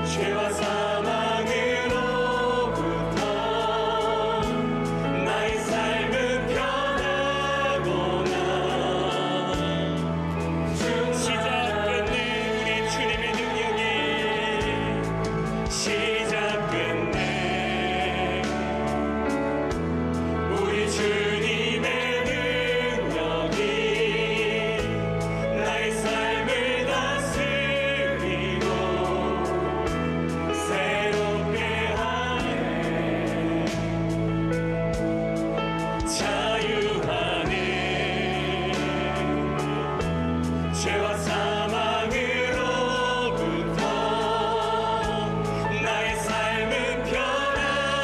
죄와 사망으로부터 나의 삶은 변하구나. 시작 끝내 우리 주님의 능력이 시작 끝내 우리 주님의 능력이 나의 삶을 다스리고 새롭게 하네. 자유하네. 죄와 사망으로부터 나의 삶은 변하구나.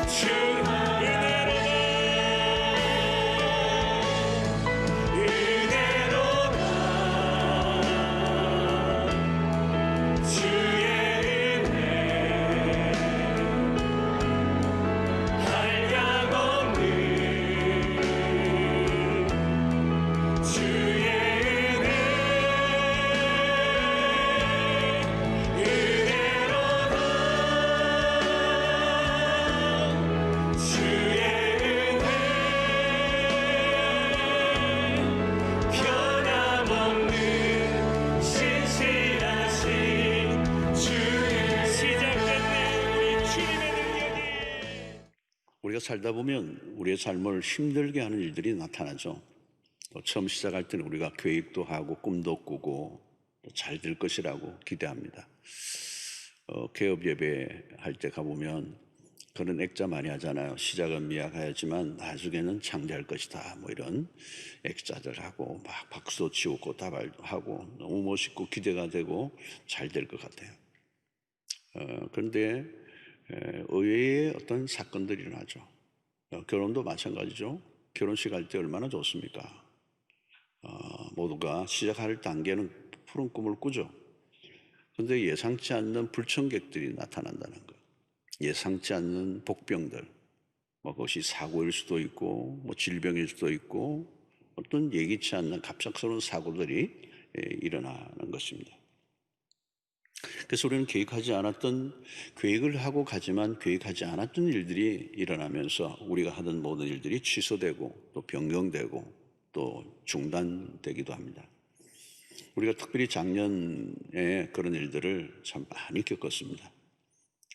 주 은혜로다 주의 은혜 한량없는 주의 은혜로다 주의 은혜 변함없는 신실하신 주의 시작 끝내 우리 주님의 능력이. 우리가 살다 보면 우리의 삶을 힘들게 하는 일들이 나타나죠. 또 처음 시작할 때는 우리가 계획도 하고 꿈도 꾸고 잘 될 것이라고 기대합니다. 개업 예배할 때 가보면 그런 액자 많이 하잖아요. 시작은 미약하였지만 나중에는 창대할 것이다. 뭐 이런 액자들 하고 막 박수도 치고 꽃다발도 하고 너무 멋있고 기대가 되고 잘 될 것 같아요. 그런데 의외의 어떤 사건들이 일어나죠. 결혼도 마찬가지죠. 결혼식 할 때 얼마나 좋습니까? 모두가 시작할 단계는 푸른 꿈을 꾸죠. 그런데 예상치 않는 불청객들이 나타난다는 거예요. 예상치 않는 복병들, 그것이 사고일 수도 있고 질병일 수도 있고 어떤 예기치 않는 갑작스러운 사고들이 일어나는 것입니다. 그래서 우리는 계획을 하고 가지만 계획하지 않았던 일들이 일어나면서 우리가 하던 모든 일들이 취소되고 또 변경되고 또 중단되기도 합니다. 우리가 특별히 작년에 그런 일들을 참 많이 겪었습니다.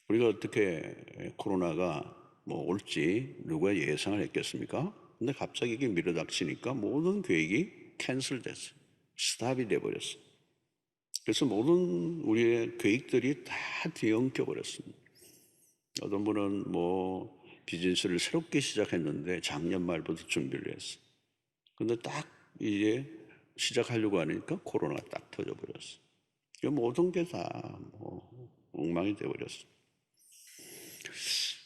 우리가 어떻게 코로나가 올지 누가 예상을 했겠습니까? 근데 갑자기 이게 밀어닥치니까 모든 계획이 캔슬됐어요. 스탑이 돼버렸어요. 그래서 모든 우리의 계획들이 다 뒤엉켜 버렸습니다. 어떤 분은 비즈니스를 새롭게 시작했는데 작년 말부터 준비를 했어요. 근데 딱 이제 시작하려고 하니까 코로나가 딱 터져버렸어요. 모든 게 다 엉망이 돼버렸어요.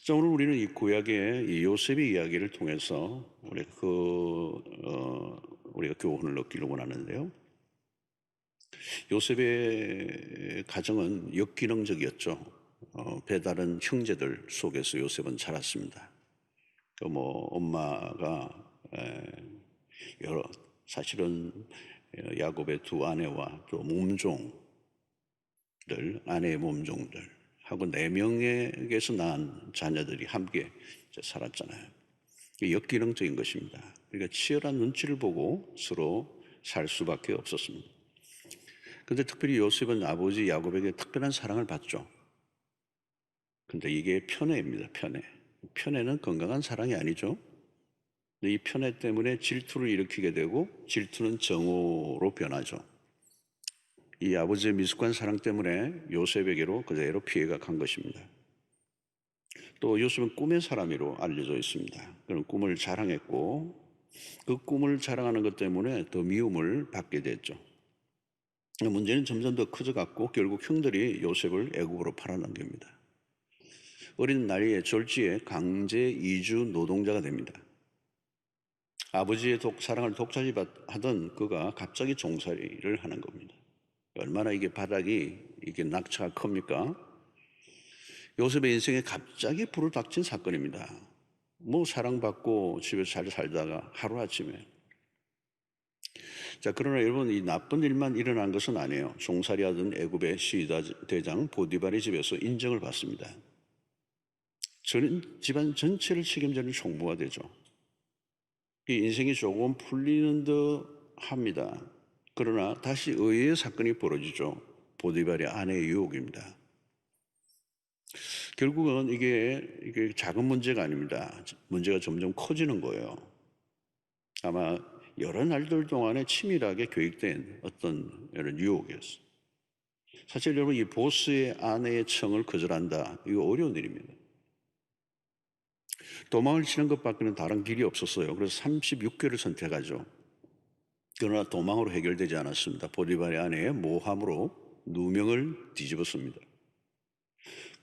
자, 오늘 우리는 이 구약의 이 요셉의 이야기를 통해서 우리가 교훈을 얻기를 원하는데요. 요셉의 가정은 역기능적이었죠. 배다른 형제들 속에서 요셉은 자랐습니다. 엄마가 사실은 야곱의 두 아내와 또 아내의 몸종들 하고 4명에게서 낳은 자녀들이 함께 살았잖아요. 역기능적인 것입니다. 그러니까 치열한 눈치를 보고 서로 살 수밖에 없었습니다. 그런데 특별히 요셉은 아버지 야곱에게 특별한 사랑을 받죠. 근데 이게 편애입니다. 편애는 건강한 사랑이 아니죠. 이 편애 때문에 질투를 일으키게 되고 질투는 정오로 변하죠. 이 아버지의 미숙한 사랑 때문에 요셉에게로 그대로 피해가 간 것입니다. 또 요셉은 꿈의 사람으로 알려져 있습니다. 그런 꿈을 자랑했고 그 꿈을 자랑하는 것 때문에 더 미움을 받게 됐죠. 문제는 점점 더 커져갔고 결국 형들이 요셉을 애굽으로 팔아넘깁니다. 어린 나이에 졸지에 강제 이주 노동자가 됩니다. 아버지의 사랑을 독차지하던 그가 갑자기 종살이를 하는 겁니다. 얼마나 이게 낙차가 큽니까? 요셉의 인생에 갑자기 불을 닥친 사건입니다. 사랑받고 집에서 잘 살다가 하루아침에 자, 그러나 여러분, 이 나쁜 일만 일어난 것은 아니에요. 종살이하던 애굽의 시위다 대장 보디발의 집에서 인정을 받습니다. 저는 집안 전체를 책임지는 총무가 되죠. 이 인생이 조금 풀리는 듯 합니다. 그러나 다시 의외의 사건이 벌어지죠. 보디발의 아내의 유혹입니다. 결국은 이게 작은 문제가 아닙니다. 문제가 점점 커지는 거예요. 아마 여러 날들 동안에 치밀하게 계획된 어떤 이런 유혹이었어요. 사실 여러분, 이 보스의 아내의 청을 거절한다, 이거 어려운 일입니다. 도망을 치는 것밖에는 다른 길이 없었어요. 그래서 36개를 선택하죠. 그러나 도망으로 해결되지 않았습니다. 보디발의 아내의 모함으로 누명을 뒤집었습니다.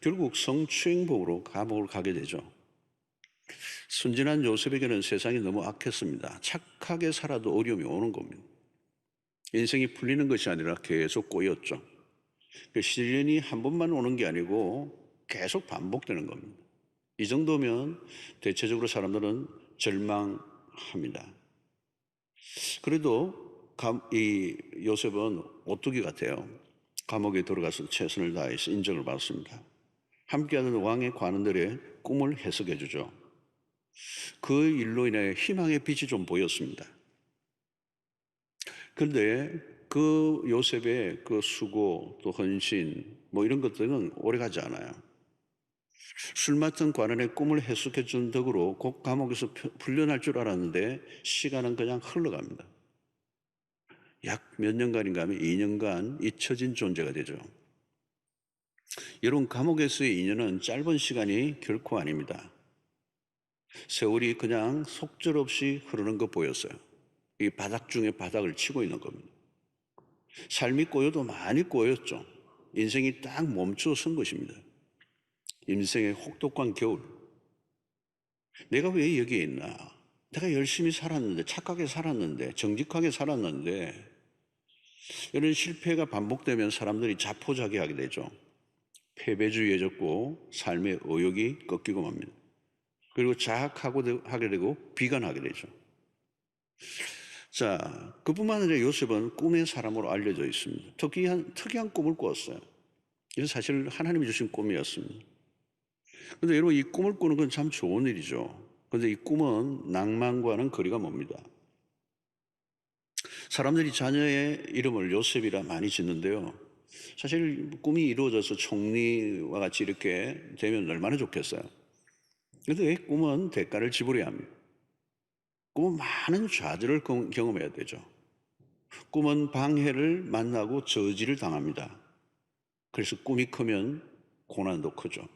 결국 성추행범으로 감옥을 가게 되죠. 순진한 요셉에게는 세상이 너무 악했습니다. 착하게 살아도 어려움이 오는 겁니다. 인생이 풀리는 것이 아니라 계속 꼬였죠. 시련이 한 번만 오는 게 아니고 계속 반복되는 겁니다. 이 정도면 대체적으로 사람들은 절망합니다. 그래도 이 요셉은 오뚜기 같아요. 감옥에 들어가서 최선을 다해서 인정을 받습니다. 함께하는 왕의 관원들의 꿈을 해석해 주죠. 그 일로 인해 희망의 빛이 좀 보였습니다. 그런데 그 요셉의 그 수고 또 헌신 이런 것들은 오래가지 않아요. 술 맡은 관원의 꿈을 해석해 준 덕으로 곧 감옥에서 풀려날 줄 알았는데 시간은 그냥 흘러갑니다. 약 몇 년간인가 하면 2년간 잊혀진 존재가 되죠. 여러분, 감옥에서의 2년은 짧은 시간이 결코 아닙니다. 세월이 그냥 속절없이 흐르는 거 보였어요. 이 바닥 중에 바닥을 치고 있는 겁니다. 삶이 꼬여도 많이 꼬였죠. 인생이 딱 멈춰 선 것입니다. 인생의 혹독한 겨울. 내가 왜 여기에 있나? 내가 열심히 살았는데, 착하게 살았는데, 정직하게 살았는데, 이런 실패가 반복되면 사람들이 자포자기하게 되죠. 패배주의해졌고 삶의 의욕이 꺾이고 맙니다. 그리고 자학하게 되고 비관하게 되죠. 자, 그뿐만 아니라 요셉은 꿈의 사람으로 알려져 있습니다. 특이한 꿈을 꾸었어요. 이건 사실 하나님이 주신 꿈이었습니다. 그런데 여러분, 이 꿈을 꾸는 건 참 좋은 일이죠. 그런데 이 꿈은 낭만과는 거리가 멉니다. 사람들이 자녀의 이름을 요셉이라 많이 짓는데요. 사실 꿈이 이루어져서 총리와 같이 이렇게 되면 얼마나 좋겠어요. 그런데 꿈은 대가를 지불해야 합니다. 꿈은 많은 좌절을 경험해야 되죠. 꿈은 방해를 만나고 저지를 당합니다. 그래서 꿈이 크면 고난도 크죠.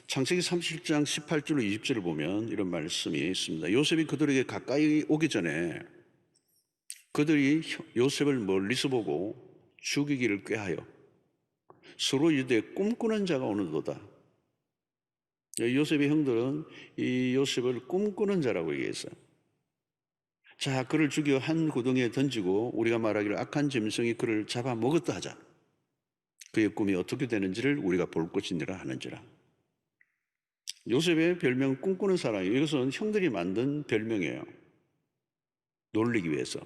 창세기 37장 18절로 20절을 보면 이런 말씀이 있습니다. 요셉이 그들에게 가까이 오기 전에 그들이 요셉을 멀리서 보고 죽이기를 꾀하여 서로 이르되 꿈꾸는 자가 오는도다. 요셉의 형들은 이 요셉을 꿈꾸는 자라고 얘기했어요. 자, 그를 죽여 한 구덩이에 던지고 우리가 말하기를 악한 짐승이 그를 잡아먹었다 하자. 그의 꿈이 어떻게 되는지를 우리가 볼 것이니라 하는지라. 요셉의 별명 꿈꾸는 사람이에요. 이것은 형들이 만든 별명이에요. 놀리기 위해서.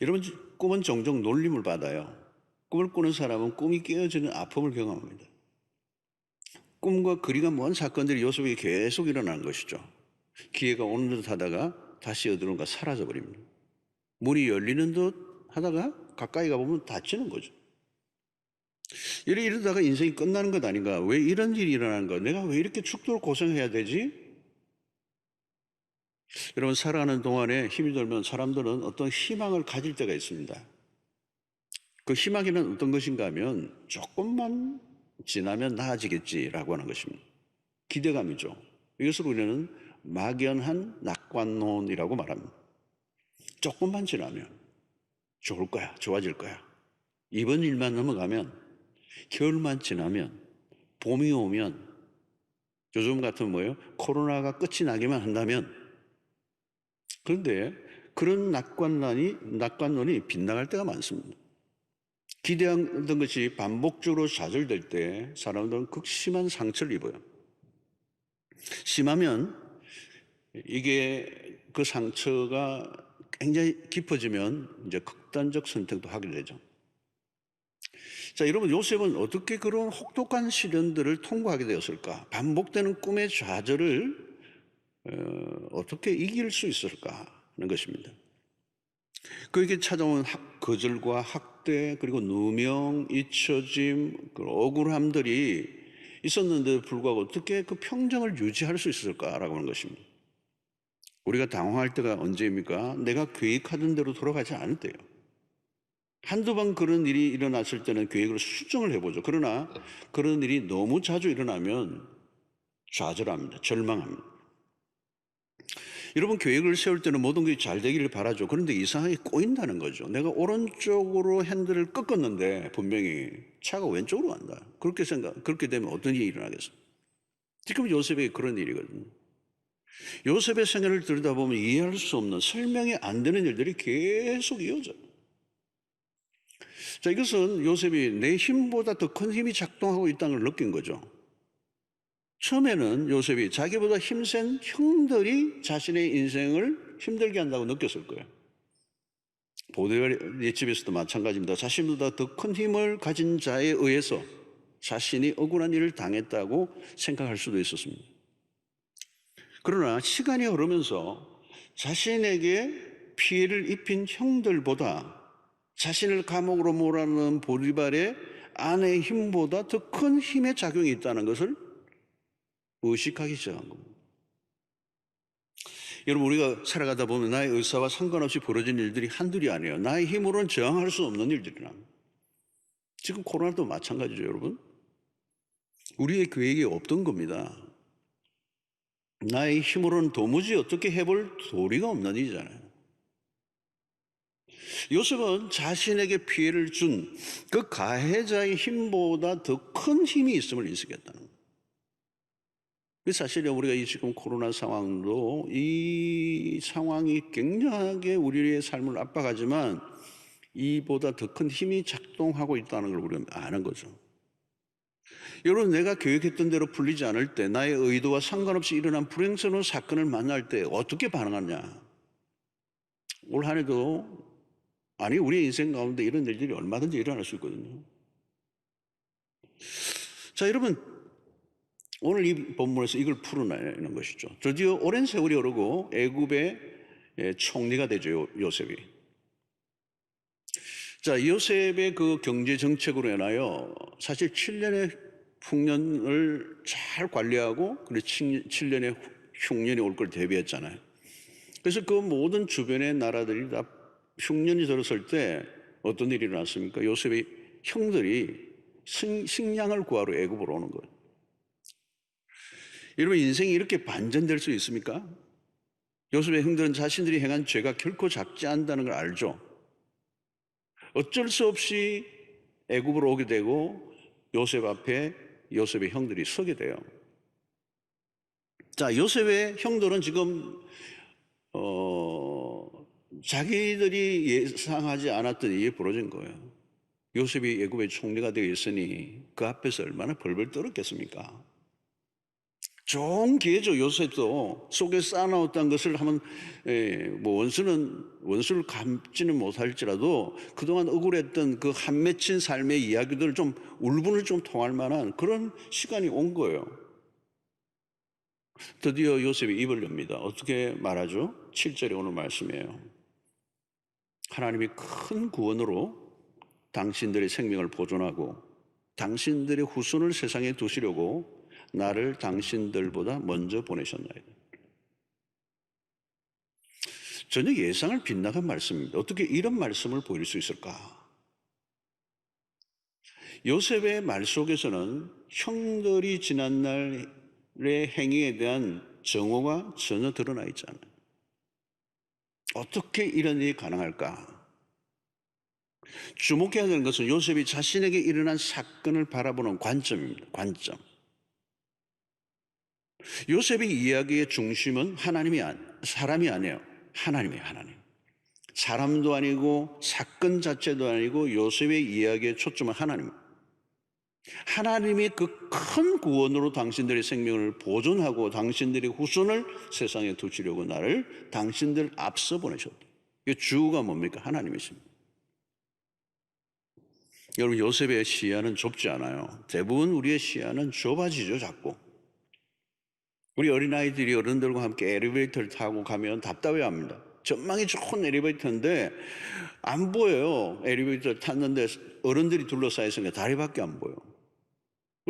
여러분, 꿈은 종종 놀림을 받아요. 꿈을 꾸는 사람은 꿈이 깨어지는 아픔을 경험합니다. 꿈과 거리가 먼 사건들이 요셉에게 계속 일어나는 것이죠. 기회가 오는 듯 하다가 다시 어디론가 사라져 버립니다. 문이 열리는 듯 하다가 가까이 가보면 닫히는 거죠. 이러다가 인생이 끝나는 것 아닌가? 왜 이런 일이 일어나는 거야? 내가 왜 이렇게 죽도록 고생해야 되지? 여러분, 살아가는 동안에 힘이 들면 사람들은 어떤 희망을 가질 때가 있습니다. 그 희망에는 어떤 것인가 하면 조금만 지나면 나아지겠지라고 하는 것입니다. 기대감이죠. 이것을 우리는 막연한 낙관론이라고 말합니다. 조금만 지나면 좋을 거야, 좋아질 거야. 이번 일만 넘어가면, 겨울만 지나면, 봄이 오면, 요즘 같은 뭐예요? 코로나가 끝이 나기만 한다면. 그런데 그런 낙관론이 빗나갈 때가 많습니다. 기대하던 것이 반복적으로 좌절될 때 사람들은 극심한 상처를 입어요. 심하면 이게 그 상처가 굉장히 깊어지면 이제 극단적 선택도 하게 되죠. 자, 여러분, 요셉은 어떻게 그런 혹독한 시련들을 통과하게 되었을까? 반복되는 꿈의 좌절을 어떻게 이길 수 있을까 하는 것입니다. 그에게 찾아온 거절과 학대, 그리고 누명, 잊혀짐, 그 억울함들이 있었는데도 불구하고 어떻게 그 평정을 유지할 수 있었을까라고 하는 것입니다. 우리가 당황할 때가 언제입니까? 내가 계획하던 대로 돌아가지 않을 때요. 한두 번 그런 일이 일어났을 때는 계획을 수정을 해보죠. 그러나 그런 일이 너무 자주 일어나면 좌절합니다. 절망합니다. 여러분, 계획을 세울 때는 모든 게 잘 되기를 바라죠. 그런데 이상하게 꼬인다는 거죠. 내가 오른쪽으로 핸들을 꺾었는데 분명히 차가 왼쪽으로 간다. 그렇게 되면 어떤 일이 일어나겠어요? 지금 요셉에게 그런 일이거든요. 요셉의 생애를 들여다보면 이해할 수 없는, 설명이 안 되는 일들이 계속 이어져요. 자, 이것은 요셉이 내 힘보다 더 큰 힘이 작동하고 있다는 걸 느낀 거죠. 처음에는 요셉이 자기보다 힘센 형들이 자신의 인생을 힘들게 한다고 느꼈을 거예요. 보디발의 집에서도 마찬가지입니다. 자신보다 더 큰 힘을 가진 자에 의해서 자신이 억울한 일을 당했다고 생각할 수도 있었습니다. 그러나 시간이 흐르면서 자신에게 피해를 입힌 형들보다 자신을 감옥으로 몰아넣은 보디발의 아내의 힘보다 더 큰 힘의 작용이 있다는 것을 의식하기 시작한 겁니다. 여러분, 우리가 살아가다 보면 나의 의사와 상관없이 벌어진 일들이 한둘이 아니에요. 나의 힘으로는 저항할 수 없는 일들이라. 지금 코로나도 마찬가지죠, 여러분. 우리의 계획이 없던 겁니다. 나의 힘으로는 도무지 어떻게 해볼 도리가 없는 일이잖아요. 요셉은 자신에게 피해를 준 그 가해자의 힘보다 더 큰 힘이 있음을 인식했다는 거예요. 사실 우리가 이 지금 코로나 상황도 이 상황이 굉장하게 우리의 삶을 압박하지만 이보다 더 큰 힘이 작동하고 있다는 걸 우리가 아는 거죠. 여러분, 내가 계획했던 대로 풀리지 않을 때, 나의 의도와 상관없이 일어난 불행스러운 사건을 만날 때 어떻게 반응하냐? 올 한 해도 우리 인생 가운데 이런 일들이 얼마든지 일어날 수 있거든요. 자, 여러분, 오늘 이 본문에서 이걸 풀어내는 것이죠. 드디어 오랜 세월이 흐르고 애굽의 총리가 되죠, 요셉이. 자, 요셉의 그 경제 정책으로 인하여 사실 7년의 풍년을 잘 관리하고 그리고 7년의 흉년이 올 걸 대비했잖아요. 그래서 그 모든 주변의 나라들이 다 흉년이 들었을 때 어떤 일이 일어났습니까? 요셉의 형들이 식량을 구하러 애굽으로 오는 거예요. 여러분, 인생이 이렇게 반전될 수 있습니까? 요셉의 형들은 자신들이 행한 죄가 결코 작지 않다는 걸 알죠. 어쩔 수 없이 애굽으로 오게 되고 요셉 앞에 요셉의 형들이 서게 돼요. 자, 요셉의 형들은 지금 자기들이 예상하지 않았던 일이 벌어진 거예요. 요셉이 애굽의 총리가 되어 있으니 그 앞에서 얼마나 벌벌 떨었겠습니까? 좋은 기회죠. 요셉도 속에 쌓아놓았던 것을 한번 원수를 갚지는 못할지라도 그동안 억울했던 그 한 맺힌 삶의 이야기들을 좀 울분을 좀 통할 만한 그런 시간이 온 거예요. 드디어 요셉이 입을 엽니다. 어떻게 말하죠? 7절에 오늘 말씀이에요. 하나님이 큰 구원으로 당신들의 생명을 보존하고 당신들의 후손을 세상에 두시려고 나를 당신들보다 먼저 보내셨나이다. 전혀 예상을 빗나간 말씀입니다. 어떻게 이런 말씀을 보일 수 있을까? 요셉의 말 속에서는 형들이 지난날의 행위에 대한 정오가 전혀 드러나 있지 않아요. 어떻게 이런 일이 가능할까? 주목해야 되는 것은 요셉이 자신에게 일어난 사건을 바라보는 관점입니다. 관점. 요셉의 이야기의 중심은 사람이 아니에요. 하나님이에요. 하나님. 사람도 아니고 사건 자체도 아니고 요셉의 이야기의 초점은 하나님. 하나님이 그 큰 구원으로 당신들의 생명을 보존하고 당신들의 후손을 세상에 두시려고 나를 당신들 앞서 보내셨다. 이 주가 뭡니까? 하나님이십니다. 여러분, 요셉의 시야는 좁지 않아요. 대부분 우리의 시야는 좁아지죠, 자꾸. 우리 어린아이들이 어른들과 함께 엘리베이터를 타고 가면 답답해합니다. 전망이 좋은 엘리베이터인데 안 보여요. 엘리베이터 탔는데 어른들이 둘러싸여 있으니까 다리밖에 안 보여.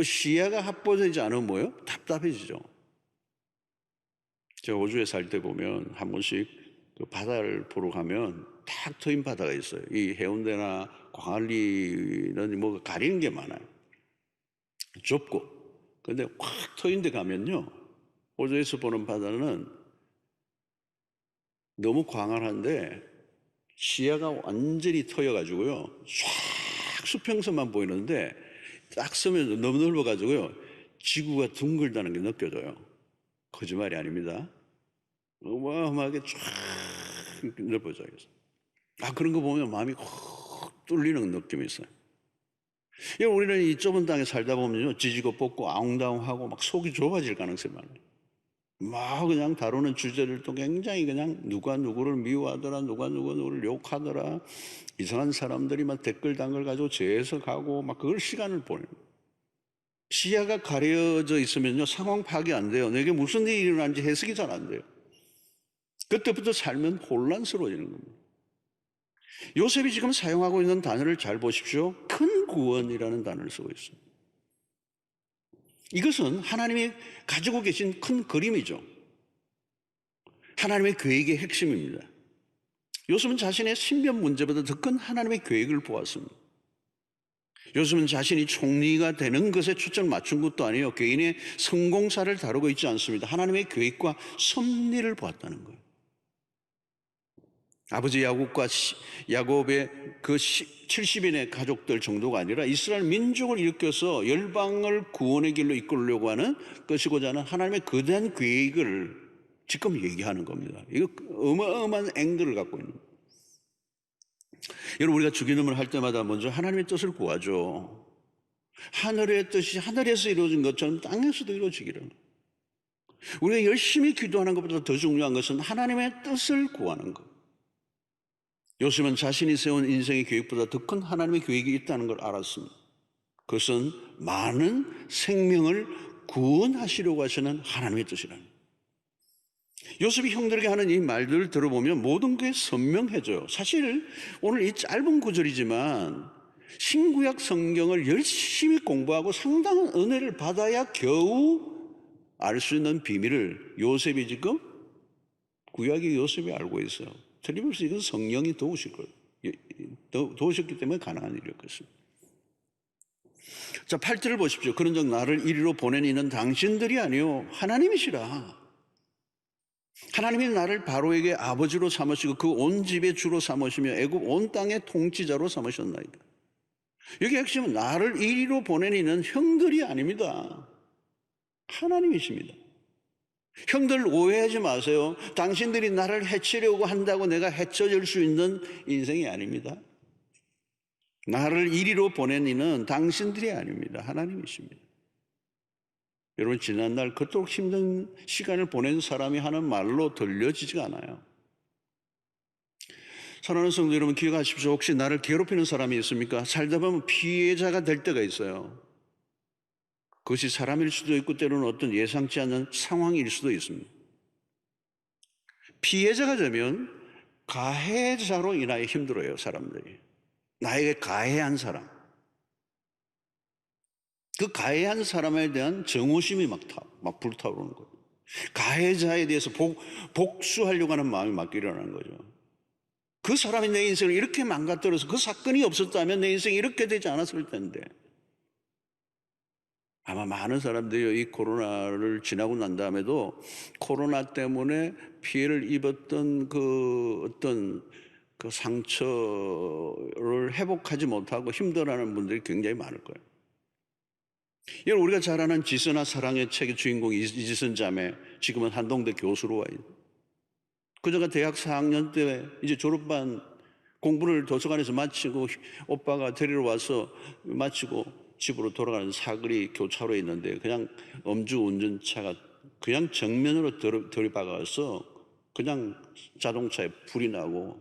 시야가 확보되지 않으면 뭐예요? 답답해지죠. 제가 호주에 살 때 보면 한 번씩 그 바다를 보러 가면 탁 트인 바다가 있어요. 이 해운대나 광안리는 뭐 가리는 게 많아요. 좁고. 근데 확 트인 데 가면요, 호주에서 보는 바다는 너무 광활한데 시야가 완전히 트여가지고요, 쫙 수평선만 보이는데 딱 서면 너무 넓어가지고요, 지구가 둥글다는 게 느껴져요. 거짓말이 아닙니다. 어마어마하게 쫙 넓어져 있어요. 그런 거 보면 마음이 확 뚫리는 느낌이 있어요. 우리는 이 좁은 땅에 살다 보면요, 지지고 뻗고 아웅다웅하고 막 속이 좁아질 가능성이 많아요. 막 그냥 다루는 주제를 또 굉장히 그냥 누가 누구를 미워하더라, 누가 누구를 욕하더라, 이상한 사람들이 막 댓글 단글 가지고 재해석하고 막 그걸 시간을 보내요. 시야가 가려져 있으면요, 상황 파악이 안 돼요. 내게 무슨 일이 일어나는지 해석이 잘 안 돼요. 그때부터 살면 혼란스러워지는 겁니다. 요셉이 지금 사용하고 있는 단어를 잘 보십시오. 큰 구원이라는 단어를 쓰고 있습니다. 이것은 하나님이 가지고 계신 큰 그림이죠. 하나님의 계획의 핵심입니다. 요셉은 자신의 신변 문제보다 더 큰 하나님의 계획을 보았습니다. 요셉은 자신이 총리가 되는 것에 초점을 맞춘 것도 아니에요. 개인의 성공사를 다루고 있지 않습니다. 하나님의 계획과 섭리를 보았다는 거예요. 아버지 야곱의 그 70인의 가족들 정도가 아니라 이스라엘 민족을 일으켜서 열방을 구원의 길로 이끌려고 하는 것이고자 하는 하나님의 거대한 계획을 지금 얘기하는 겁니다. 이거 어마어마한 앵글을 갖고 있는 거예요. 여러분, 우리가 주기도문을 할 때마다 먼저 하나님의 뜻을 구하죠. 하늘의 뜻이 하늘에서 이루어진 것처럼 땅에서도 이루어지기를. 우리가 열심히 기도하는 것보다 더 중요한 것은 하나님의 뜻을 구하는 것. 요셉은 자신이 세운 인생의 계획보다 더 큰 하나님의 계획이 있다는 걸 알았습니다. 그것은 많은 생명을 구원하시려고 하시는 하나님의 뜻이라는 거예요. 요셉이 형들에게 하는 이 말들을 들어보면 모든 게 선명해져요. 사실 오늘 이 짧은 구절이지만 신구약 성경을 열심히 공부하고 상당한 은혜를 받아야 겨우 알 수 있는 비밀을 요셉이 지금 구약의 요셉이 알고 있어요. 틀림없이 이건 성령이 도우실 거예요. 도우셨기 때문에 가능한 일이었겠습니다. 자, 8절을 보십시오. 그런즉 나를 이리로 보낸 이는 당신들이 아니요 하나님이시라. 하나님이 나를 바로에게 아버지로 삼으시고 그 온 집의 주로 삼으시며 애굽 온 땅의 통치자로 삼으셨나이다. 여기 핵심은 나를 이리로 보낸 이는 형들이 아닙니다. 하나님이십니다. 형들 오해하지 마세요. 당신들이 나를 해치려고 한다고 내가 해쳐질 수 있는 인생이 아닙니다. 나를 이리로 보낸 이는 당신들이 아닙니다. 하나님이십니다. 여러분, 지난날 그토록 힘든 시간을 보낸 사람이 하는 말로 들려지지가 않아요. 사랑하는 성도 여러분, 기억하십시오. 혹시 나를 괴롭히는 사람이 있습니까? 살다 보면 피해자가 될 때가 있어요. 그것이 사람일 수도 있고 때로는 어떤 예상치 않은 상황일 수도 있습니다. 피해자가 되면 가해자로 인하여 힘들어요, 사람들이. 나에게 가해한 사람. 그 가해한 사람에 대한 정오심이 막 불타오르는 거예요. 가해자에 대해서 복수하려고 하는 마음이 막 일어나는 거죠. 그 사람이 내 인생을 이렇게 망가뜨려서 그 사건이 없었다면 내 인생이 이렇게 되지 않았을 텐데. 아마 많은 사람들이 이 코로나를 지나고 난 다음에도 코로나 때문에 피해를 입었던 그 어떤 그 상처를 회복하지 못하고 힘들어하는 분들이 굉장히 많을 거예요. 여러분, 우리가 잘 아는 지선아 사랑의 책의 주인공 이지선 자매, 지금은 한동대 교수로 와 있는. 그녀가 대학 4학년 때 이제 졸업반 공부를 도서관에서 마치고 오빠가 데리러 와서 마치고 집으로 돌아가는 사거리 교차로에 있는데 그냥 음주운전차가 그냥 정면으로 들이박아서 그냥 자동차에 불이 나고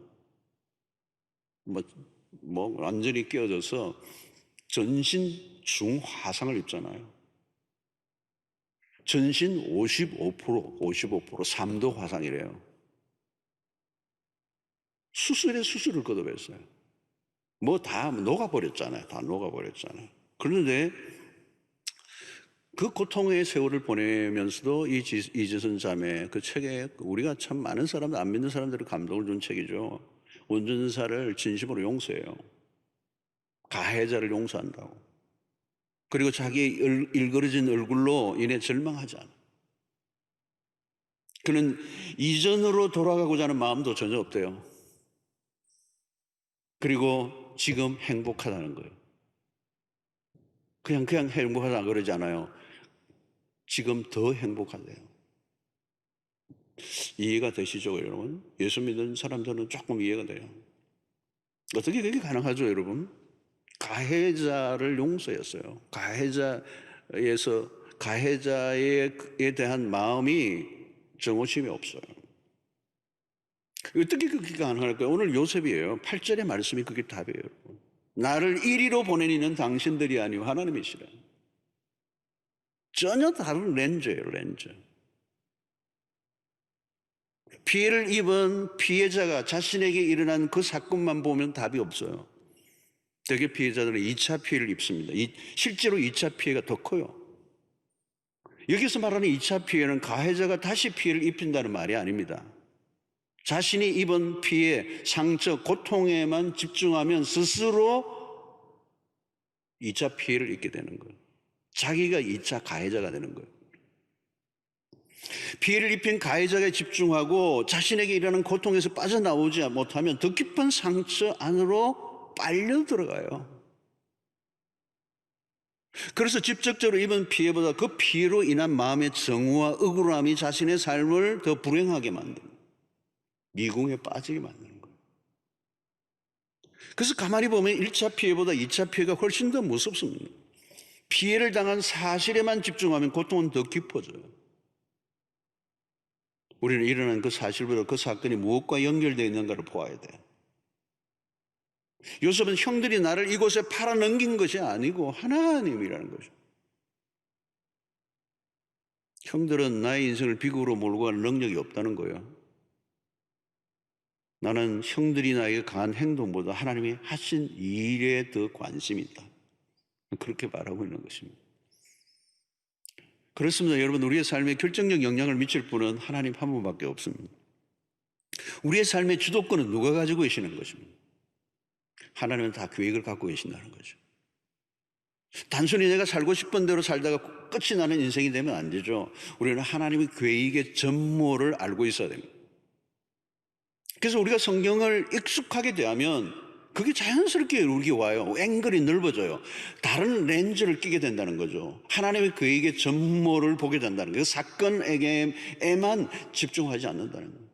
완전히 깨어져서 전신 중화상을 입잖아요. 전신 55%, 3도 화상이래요. 수술을 거듭했어요. 다 녹아버렸잖아요. 다 녹아버렸잖아요. 그런데 그 고통의 세월을 보내면서도 이재선 자매 그 책에 우리가 참 많은 사람들, 안 믿는 사람들이 감동을 준 책이죠. 운전사를 진심으로 용서해요. 가해자를 용서한다고. 그리고 자기 일그러진 얼굴로 인해 절망하지 않아. 그는 이전으로 돌아가고자 하는 마음도 전혀 없대요. 그리고 지금 행복하다는 거예요. 그냥 행복하다 그러지 않아요. 지금 더 행복하대요. 이해가 되시죠, 여러분? 예수 믿는 사람들은 조금 이해가 돼요. 어떻게 그게 가능하죠, 여러분? 가해자를 용서했어요. 가해자에 대한 마음이 정오심이 없어요. 어떻게 그게 가능할까요? 오늘 요셉이에요. 8절의 말씀이 그게 답이에요. 나를 이리로 보내니는 당신들이 아니오 하나님이시라. 전혀 다른 렌즈예요, 렌즈. 피해를 입은 피해자가 자신에게 일어난 그 사건만 보면 답이 없어요. 대개 피해자들은 2차 피해를 입습니다. 실제로 2차 피해가 더 커요. 여기서 말하는 2차 피해는 가해자가 다시 피해를 입힌다는 말이 아닙니다. 자신이 입은 피해, 상처, 고통에만 집중하면 스스로 2차 피해를 입게 되는 거예요. 자기가 2차 가해자가 되는 거예요. 피해를 입힌 가해자에 집중하고 자신에게 일어나는 고통에서 빠져나오지 못하면 더 깊은 상처 안으로 빨려 들어가요. 그래서 직접적으로 입은 피해보다 그 피해로 인한 마음의 정오와 억울함이 자신의 삶을 더 불행하게 만듭니다. 미궁에 빠지게 만드는 거예요. 그래서 가만히 보면 1차 피해보다 2차 피해가 훨씬 더 무섭습니다. 피해를 당한 사실에만 집중하면 고통은 더 깊어져요. 우리는 일어난 그 사실보다 그 사건이 무엇과 연결되어 있는가를 보아야 돼요. 요셉은 형들이 나를 이곳에 팔아넘긴 것이 아니고 하나님이라는 거죠. 형들은 나의 인생을 비극으로 몰고 가는 능력이 없다는 거예요. 나는 형들이 나에게 강한 행동보다 하나님이 하신 일에 더 관심이 있다. 그렇게 말하고 있는 것입니다. 그렇습니다. 여러분, 우리의 삶에 결정적 영향을 미칠 분은 하나님 한 분밖에 없습니다. 우리의 삶의 주도권은 누가 가지고 계시는 것입니다. 하나님은 다 계획을 갖고 계신다는 거죠. 단순히 내가 살고 싶은 대로 살다가 끝이 나는 인생이 되면 안 되죠. 우리는 하나님의 계획의 전모를 알고 있어야 됩니다. 그래서 우리가 성경을 익숙하게 대하면 그게 자연스럽게 우리에게 와요. 앵글이 넓어져요. 다른 렌즈를 끼게 된다는 거죠. 하나님의 계획의 전모를 보게 된다는 거예요. 사건에게만 집중하지 않는다는 거예요.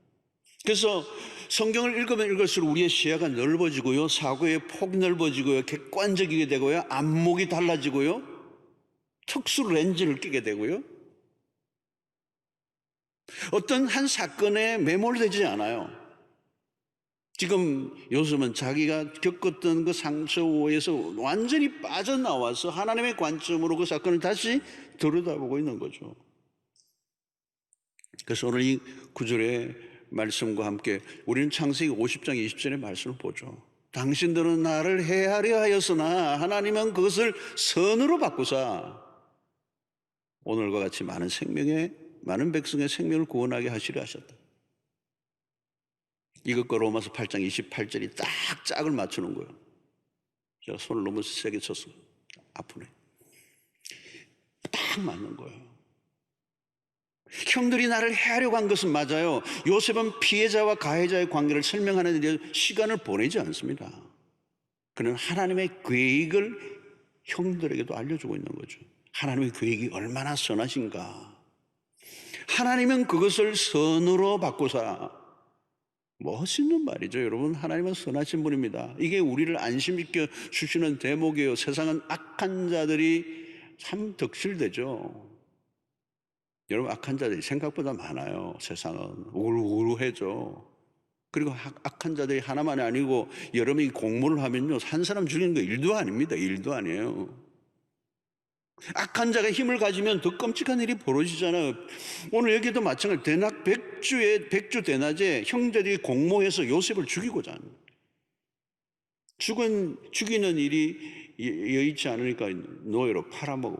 그래서 성경을 읽으면 읽을수록 우리의 시야가 넓어지고요, 사고의 폭이 넓어지고요, 객관적이게 되고요, 안목이 달라지고요, 특수 렌즈를 끼게 되고요, 어떤 한 사건에 매몰되지 않아요. 지금 요즘은 자기가 겪었던 그 상처에서 완전히 빠져나와서 하나님의 관점으로 그 사건을 다시 들여다보고 있는 거죠. 그래서 오늘 이 구절의 말씀과 함께 우리는 창세기 50장 20절의 말씀을 보죠. 당신들은 나를 해하려 하였으나 하나님은 그것을 선으로 바꾸사 오늘과 같이 많은 백성의 생명을 구원하게 하시려 하셨다. 이것과 로마서 8장 28절이 딱 짝을 맞추는 거예요. 제가 손을 너무 세게 쳤어. 아프네. 딱 맞는 거예요. 형들이 나를 해하려고 한 것은 맞아요. 요셉은 피해자와 가해자의 관계를 설명하는 데 시간을 보내지 않습니다. 그는 하나님의 계획을 형들에게도 알려주고 있는 거죠. 하나님의 계획이 얼마나 선하신가. 하나님은 그것을 선으로 바꾸사 멋있는 말이죠. 여러분, 하나님은 선하신 분입니다. 이게 우리를 안심시켜 주시는 대목이에요. 세상은 악한 자들이 참 덕실되죠. 여러분, 악한 자들이 생각보다 많아요. 세상은 우루우루해져. 그리고 악한 자들이 하나만이 아니고 여러 명이 공모를 하면요, 한 사람 죽이는 거 일도 아닙니다. 일도 아니에요. 악한 자가 힘을 가지면 더 끔찍한 일이 벌어지잖아요. 오늘 여기도 마찬가지로 대낮 백주 대낮에 형제들이 공모해서 요셉을 죽이고자 합니다. 죽이는 일이 여의치 않으니까 노예로 팔아먹어.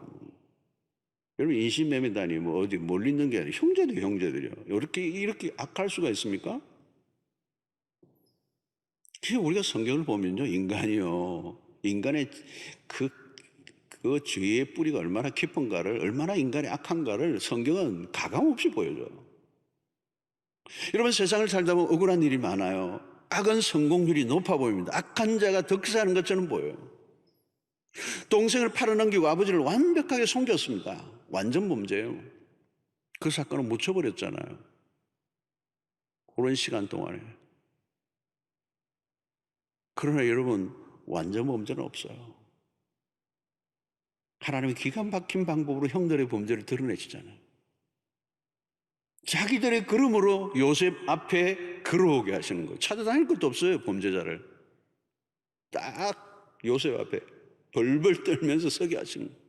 여러분, 인신매매다니 뭐 어디 멀리 있는 게 아니라 형제들이요. 이렇게 악할 수가 있습니까? 우리가 성경을 보면요, 인간의 그 죄의 뿌리가 얼마나 깊은가를, 얼마나 인간이 악한가를 성경은 가감없이 보여줘요. 여러분, 세상을 살다 보면 억울한 일이 많아요. 악은 성공률이 높아 보입니다. 악한 자가 득세하는 것처럼 보여요. 동생을 팔아넘기고 아버지를 완벽하게 속였습니다. 완전 범죄예요. 그 사건을 묻혀버렸잖아요. 오랜 시간 동안에. 그러나 여러분, 완전 범죄는 없어요. 하나님이 기가 막힌 방법으로 형들의 범죄를 드러내시잖아요. 자기들의 걸음으로 요셉 앞에 걸어오게 하시는 거예요. 찾아다닐 것도 없어요, 범죄자를. 딱 요셉 앞에 벌벌 떨면서 서게 하시는 거예요.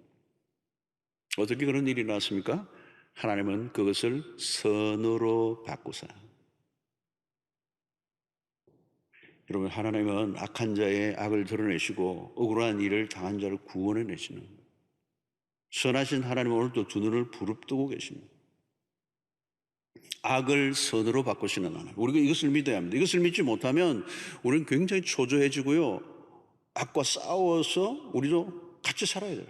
어떻게 그런 일이 나왔습니까? 하나님은 그것을 선으로 바꾸사. 여러분, 하나님은 악한 자의 악을 드러내시고 억울한 일을 당한 자를 구원해내시는 거예요. 선하신 하나님은 오늘도 두 눈을 부릅뜨고 계십니다. 악을 선으로 바꾸시는 하나님. 우리가 이것을 믿어야 합니다. 이것을 믿지 못하면 우리는 굉장히 초조해지고요, 악과 싸워서 우리도 같이 살아야 돼요.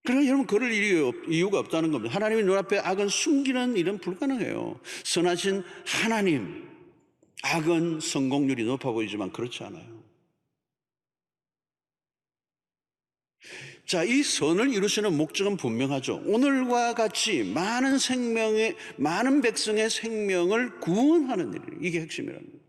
그러나 여러분, 그럴 이유가 없다는 겁니다. 하나님의 눈앞에 악은 숨기는 일은 불가능해요. 선하신 하나님, 악은 성공률이 높아 보이지만 그렇지 않아요. 자, 이 선을 이루시는 목적은 분명하죠. 오늘과 같이 많은 백성의 생명을 구원하는 일, 이게 핵심이랍니다.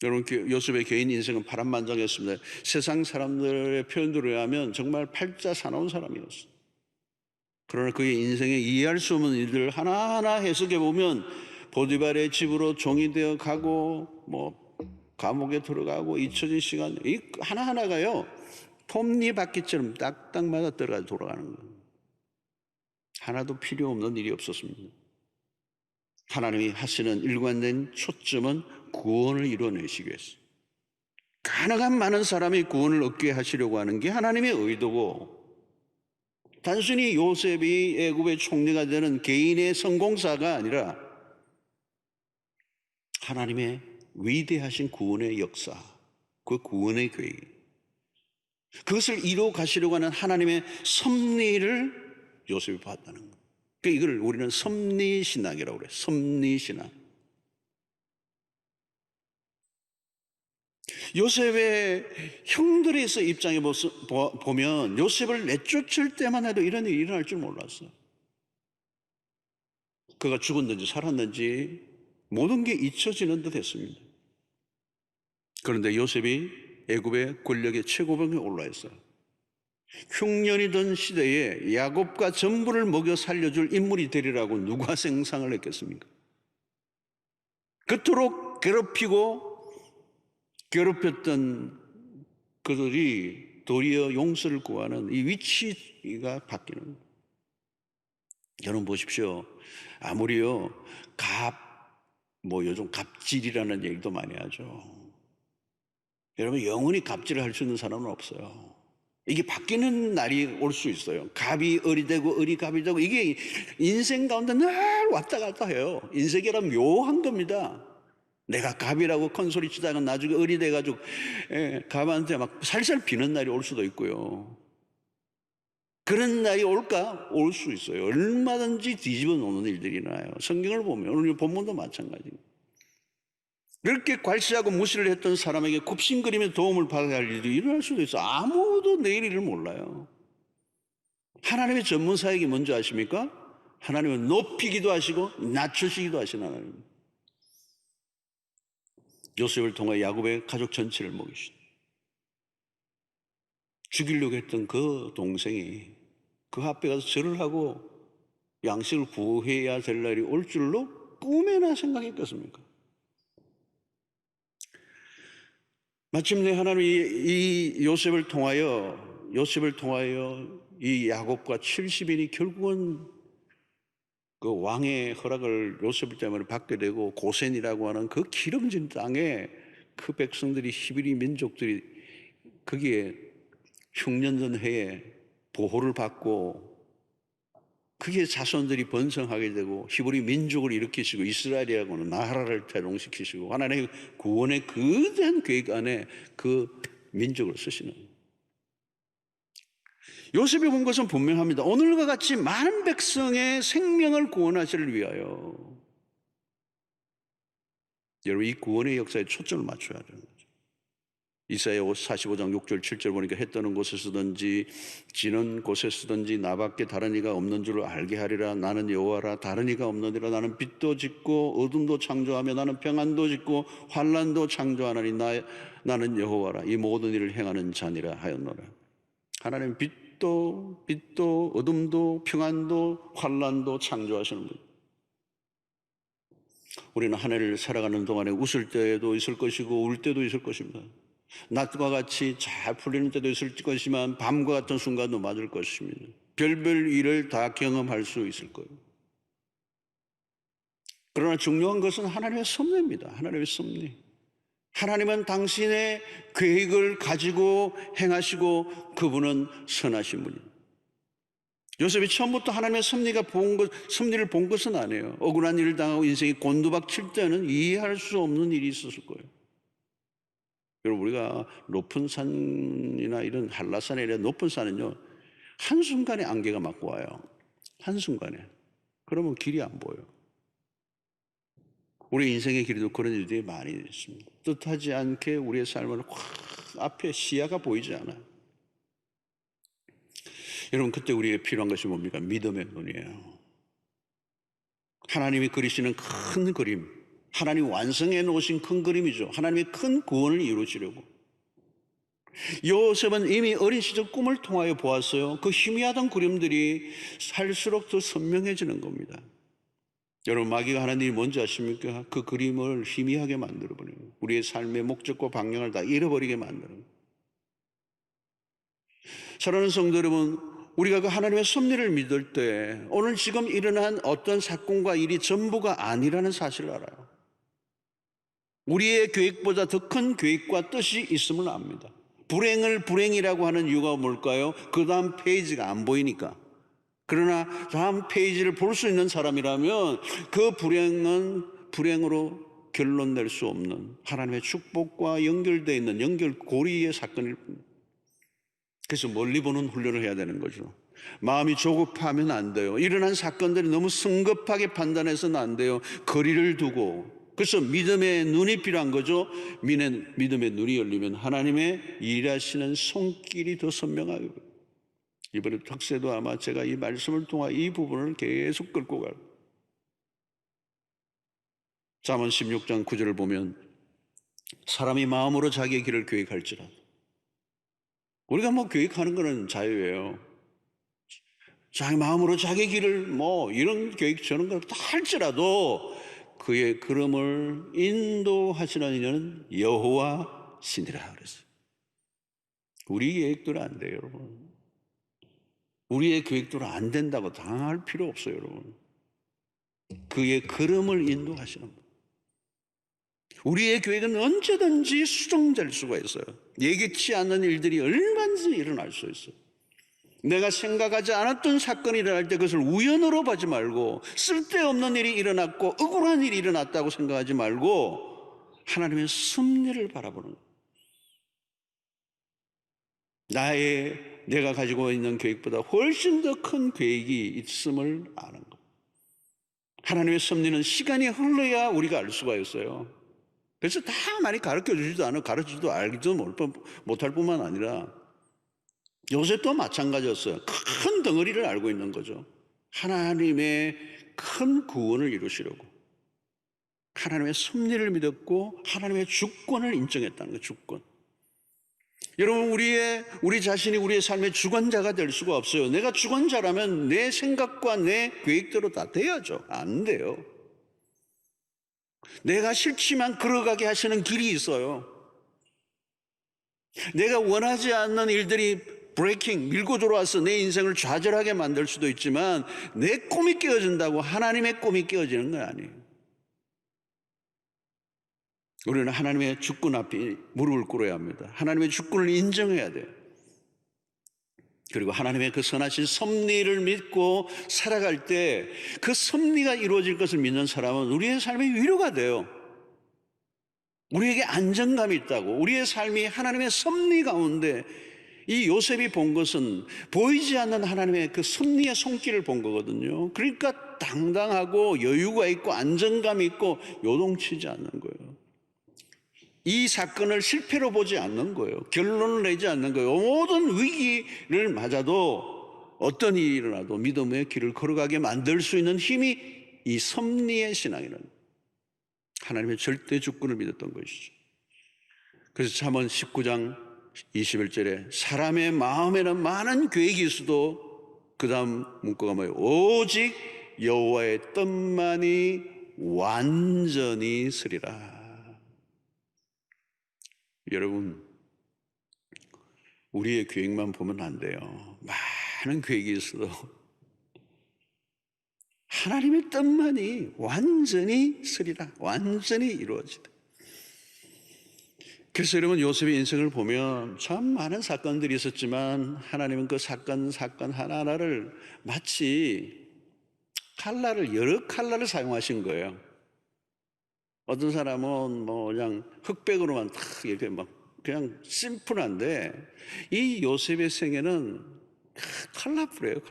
여러분, 요셉의 개인 인생은 파란만장했습니다. 세상 사람들의 표현대로 하면 정말 팔자 사나운 사람이었어요. 그러나 그의 인생에 이해할 수 없는 일들을 하나하나 해석해 보면 보디발의 집으로 종이 되어 가고, 감옥에 들어가고, 잊혀진 시간, 이 하나하나가요, 톱니바퀴처럼 딱딱 맞아 들어가 돌아가는 거예요. 하나도 필요 없는 일이 없었습니다. 하나님이 하시는 일관된 초점은 구원을 이루어내시기 위해서, 가능한 많은 사람이 구원을 얻게 하시려고 하는 게 하나님의 의도고, 단순히 요셉이 애굽의 총리가 되는 개인의 성공사가 아니라 하나님의 위대하신 구원의 역사, 그 구원의 계획, 그것을 이루어 가시려고 하는 하나님의 섭리를 요셉이 봤다는 거예요. 그러니까 이걸 우리는 섭리신학이라고 그래요. 섭리신학. 요셉의 형들에서 입장에 보면 요셉을 내쫓을 때만 해도 이런 일이 일어날 줄 몰랐어요. 그가 죽었는지 살았는지 모든 게 잊혀지는 듯 했습니다. 그런데 요셉이 애굽의 권력의 최고봉에 올라있어요. 흉년이던 시대에 야곱과 전부를 먹여 살려줄 인물이 되리라고 누가 생각을 했겠습니까? 그토록 괴롭혔던 그들이 도리어 용서를 구하는 이 위치가 바뀌는 거예요. 여러분 보십시오. 아무리요, 요즘 갑질이라는 얘기도 많이 하죠. 여러분, 영원히 갑질을 할 수 있는 사람은 없어요. 이게 바뀌는 날이 올 수 있어요. 갑이 을이 되고 을이 갑이 되고, 이게 인생 가운데 늘 왔다 갔다 해요. 인생이란 묘한 겁니다. 내가 갑이라고 큰 소리 치다가 나중에 을이 돼가지고 갑한테 막 살살 비는 날이 올 수도 있고요. 그런 날이 올까? 올 수 있어요. 얼마든지 뒤집어 놓는 일들이 나요. 성경을 보면 오늘 본문도 마찬가지입니다. 그렇게 괄시하고 무시를 했던 사람에게 굽신거리며 도움을 받아야 할 일이 일어날 수도 있어요. 아무도 내일 일을 몰라요. 하나님의 전문사역이 뭔지 아십니까? 하나님은 높이기도 하시고 낮추시기도 하시는 하나님. 요셉을 통해 야곱의 가족 전체를 먹이신, 죽이려고 했던 그 동생이 그 앞에 가서 절을 하고 양식을 구해야 될 날이 올 줄로 꿈에나 생각했겠습니까? 마침내 하나님이 이 요셉을 통하여 이 야곱과 70인이 결국은 그 왕의 허락을 요셉 때문에 받게 되고 고센이라고 하는 그 기름진 땅에 그 백성들이, 히브리 민족들이 거기에 흉년전 해에 보호를 받고 그게 자손들이 번성하게 되고 히브리 민족을 일으키시고 이스라엘이라고 하는 나라를 태동시키시고 하나님의 구원의 거대한 계획 안에 그 민족을 쓰시는, 요셉이 본 것은 분명합니다. 오늘과 같이 많은 백성의 생명을 구원하시를 위하여 여러분 이 구원의 역사에 초점을 맞춰야 되는 거죠. 이사야 45장 6절 7절 보니까 해 떠는 곳에서든지 지는 곳에서든지 나밖에 다른 이가 없는 줄을 알게 하리라. 나는 여호와라. 다른 이가 없느니라. 나는 빛도 짓고 어둠도 창조하며 나는 평안도 짓고 환난도 창조하나니 나는 여호와라. 이 모든 일을 행하는 자니라 하였노라. 하나님 빛도 어둠도 평안도 환난도 창조하시는 분. 우리는 한 해를 살아가는 동안에 웃을 때도 있을 것이고 울 때도 있을 것입니다. 낮과 같이 잘 풀리는 때도 있을 것이지만 밤과 같은 순간도 맞을 것입니다. 별별 일을 다 경험할 수 있을 거예요. 그러나 중요한 것은 하나님의 섭리입니다. 하나님의 섭리. 하나님은 당신의 계획을 가지고 행하시고 그분은 선하신 분입니다. 요셉이 처음부터 하나님의 섭리를 본 것은 아니에요. 억울한 일을 당하고 인생이 곤두박칠 때는 이해할 수 없는 일이 있었을 거예요. 여러분 우리가 높은 산이나 이런 한라산에 이런 높은 산은요 한순간에 안개가 맞고 와요. 한순간에. 그러면 길이 안 보여요. 우리 인생의 길에도 그런 일들이 많이 있습니다. 뜻하지 않게 우리의 삶을 확 앞에 시야가 보이지 않아요. 여러분 그때 우리에게 필요한 것이 뭡니까? 믿음의 눈이에요. 하나님이 그리시는 큰 그림, 하나님 완성해 놓으신 큰 그림이죠. 하나님의 큰 구원을 이루시려고. 요셉은 이미 어린 시절 꿈을 통하여 보았어요. 그 희미하던 그림들이 살수록 더 선명해지는 겁니다. 여러분 마귀가 하는 일이 뭔지 아십니까? 그 그림을 희미하게 만들어버려요. 우리의 삶의 목적과 방향을 다 잃어버리게 만들어요. 사랑하는 성도 여러분, 우리가 그 하나님의 섭리를 믿을 때 오늘 지금 일어난 어떤 사건과 일이 전부가 아니라는 사실을 알아요. 우리의 계획보다 더 큰 계획과 뜻이 있음을 압니다. 불행을 불행이라고 하는 이유가 뭘까요? 그 다음 페이지가 안 보이니까. 그러나 다음 페이지를 볼 수 있는 사람이라면 그 불행은 불행으로 결론 낼 수 없는 하나님의 축복과 연결되어 있는 연결고리의 사건일 뿐입니다. 그래서 멀리 보는 훈련을 해야 되는 거죠. 마음이 조급하면 안 돼요. 일어난 사건들이 너무 성급하게 판단해서는 안 돼요. 거리를 두고. 그래서 믿음의 눈이 필요한 거죠. 믿음의 눈이 열리면 하나님의 일하시는 손길이 더 선명하게. 이번에 특세도 아마 제가 이 말씀을 통해 이 부분을 계속 끌고 가요. 잠언 16장 9절을 보면 사람이 마음으로 자기의 길을 계획할지라도, 우리가 계획하는 거는 자유예요. 자기 마음으로 자기 길을 이런 계획 저런 걸 다 할지라도 그의 걸음을 인도하시는 이는 여호와 신이라 그랬어요. 우리 계획대로 안 돼요, 여러분. 우리의 계획대로 안 된다고 당할 필요 없어요, 여러분. 그의 걸음을 인도하시는 분. 우리의 계획은 언제든지 수정될 수가 있어요. 예기치 않는 일들이 얼마든지 일어날 수 있어요. 내가 생각하지 않았던 사건이 일어날 때 그것을 우연으로 보지 말고, 쓸데없는 일이 일어났고 억울한 일이 일어났다고 생각하지 말고 하나님의 섭리를 바라보는 거예요. 내가 가지고 있는 계획보다 훨씬 더 큰 계획이 있음을 아는 것. 하나님의 섭리는 시간이 흘러야 우리가 알 수가 있어요. 그래서 다 많이 가르쳐주지도 않고 가르치지도 알지도 못할 뿐만 아니라 요셉도 마찬가지였어요. 큰 덩어리를 알고 있는 거죠. 하나님의 큰 구원을 이루시려고. 하나님의 섭리를 믿었고 하나님의 주권을 인정했다는 거예요. 주권. 여러분, 우리 자신이 우리의 삶의 주권자가 될 수가 없어요. 내가 주권자라면 내 생각과 내 계획대로 다 돼야죠. 안 돼요. 내가 싫지만 걸어가게 하시는 길이 있어요. 내가 원하지 않는 일들이 브레이킹, 밀고 들어와서 내 인생을 좌절하게 만들 수도 있지만 내 꿈이 깨어진다고 하나님의 꿈이 깨어지는 건 아니에요. 우리는 하나님의 주권 앞에 무릎을 꿇어야 합니다. 하나님의 주권을 인정해야 돼요. 그리고 하나님의 그 선하신 섭리를 믿고 살아갈 때 그 섭리가 이루어질 것을 믿는 사람은 우리의 삶의 위로가 돼요. 우리에게 안정감이 있다고. 우리의 삶이 하나님의 섭리 가운데, 이 요셉이 본 것은 보이지 않는 하나님의 그 섭리의 손길을 본 거거든요. 그러니까 당당하고 여유가 있고 안정감이 있고 요동치지 않는 거예요. 이 사건을 실패로 보지 않는 거예요. 결론을 내지 않는 거예요. 모든 위기를 맞아도 어떤 일이 일어나도 믿음의 길을 걸어가게 만들 수 있는 힘이 이 섭리의 신앙이라는, 하나님의 절대 주권을 믿었던 것이죠. 그래서 잠언 19장 21절에 사람의 마음에는 많은 계획이 있어도 그 다음 문구가 뭐예요? 오직 여호와의 뜻만이 완전히 쓰리라. 여러분, 우리의 계획만 보면 안 돼요. 많은 계획이 있어도 하나님의 뜻만이 완전히 쓰리라. 완전히 이루어지다. 그래서 여러분, 요셉의 인생을 보면 참 많은 사건들이 있었지만 하나님은 그 사건 하나하나를 마치 여러 칼날을 사용하신 거예요. 어떤 사람은 그냥 흑백으로만 탁 이렇게 그냥 심플한데, 이 요셉의 생애는 컬러풀해요.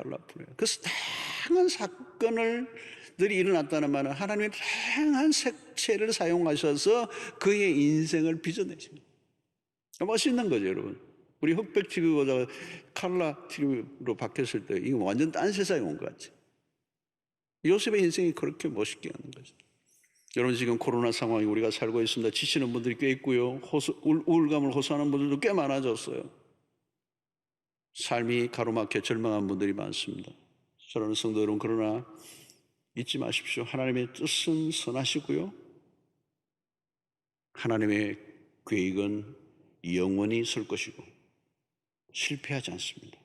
그래서 다양한 사건들이 일어났다는 말은 하나님의 다양한 색채를 사용하셔서 그의 인생을 빚어내십니다. 멋있는 거죠, 여러분. 우리 흑백 TV 보다가 컬러 TV로 바뀌었을 때 이거 완전 딴 세상에 온 것 같지. 요셉의 인생이 그렇게 멋있게 하는 거죠. 여러분, 지금 코로나 상황이 우리가 살고 있습니다. 지치는 분들이 꽤 있고요. 우울감을 호소하는 분들도 꽤 많아졌어요. 삶이 가로막혀 절망한 분들이 많습니다. 사랑하는 성도 여러분, 그러나 잊지 마십시오. 하나님의 뜻은 선하시고요. 하나님의 계획은 영원히 설 것이고 실패하지 않습니다.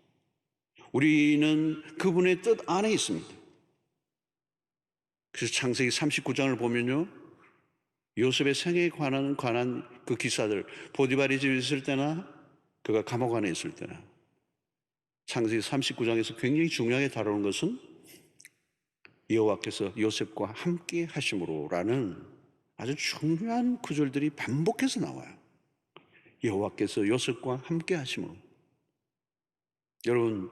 우리는 그분의 뜻 안에 있습니다. 그래서 창세기 39장을 보면요, 요셉의 생애에 관한 그 기사들, 보디발의 집에 있을 때나 그가 감옥 안에 있을 때나, 창세기 39장에서 굉장히 중요하게 다루는 것은 여호와께서 요셉과 함께 하심으로라는 아주 중요한 구절들이 반복해서 나와요. 여호와께서 요셉과 함께 하심으로. 여러분,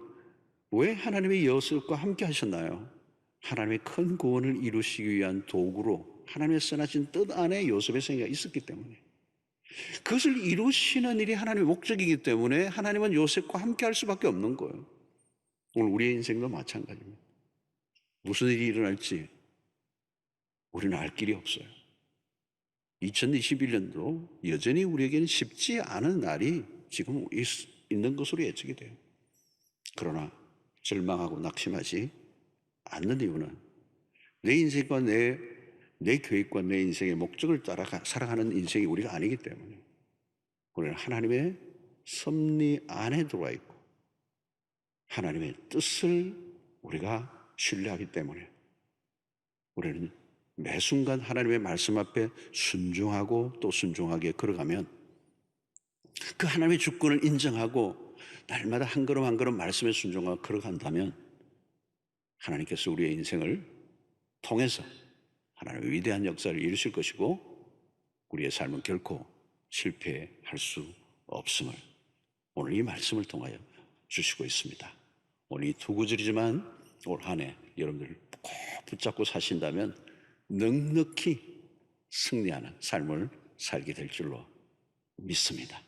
왜 하나님이 요셉과 함께 하셨나요? 하나님의 큰 구원을 이루시기 위한 도구로 하나님의 선하신 뜻 안에 요셉의 생애가 있었기 때문에, 그것을 이루시는 일이 하나님의 목적이기 때문에 하나님은 요셉과 함께 할 수밖에 없는 거예요. 오늘 우리의 인생도 마찬가지입니다. 무슨 일이 일어날지 우리는 알 길이 없어요. 2021년도 여전히 우리에게는 쉽지 않은 날이 지금 있는 것으로 예측이 돼요. 그러나 절망하고 낙심하지 않는 이유는 내 인생과 내 계획과 내 인생의 목적을 따라 살아가는 인생이 우리가 아니기 때문에, 우리는 하나님의 섭리 안에 들어와 있고 하나님의 뜻을 우리가 신뢰하기 때문에 우리는 매 순간 하나님의 말씀 앞에 순종하고 또 순종하게 걸어가면, 그 하나님의 주권을 인정하고 날마다 한 걸음 한 걸음 말씀에 순종하고 걸어간다면 하나님께서 우리의 인생을 통해서 하나님의 위대한 역사를 이루실 것이고 우리의 삶은 결코 실패할 수 없음을 오늘 이 말씀을 통하여 주시고 있습니다. 오늘 이 두 구절이지만 올 한 해 여러분들 꼭 붙잡고 사신다면 넉넉히 승리하는 삶을 살게 될 줄로 믿습니다.